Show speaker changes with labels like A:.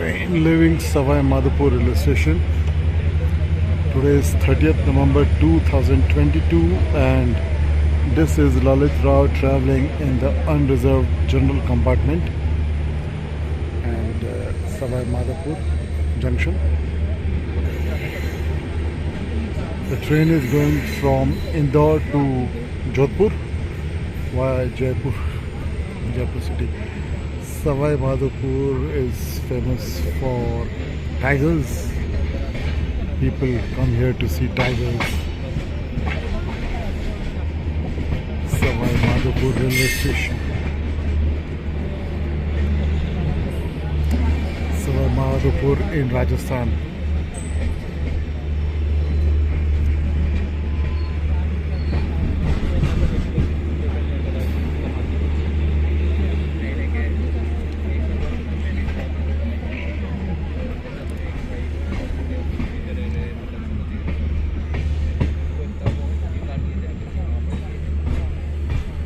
A: train leaving Sawai Madhopur railway station. Today is 30th November 2022 and this is Lalit Rao traveling in the unreserved general compartment and Sawai Madhopur junction. The train is going from Indore to Jodhpur via Jaipur city. Sawai Madhopur is famous for tigers. People come here to see tigers. Sawai Madhopur railway station. Sawai Madhopur in Rajasthan.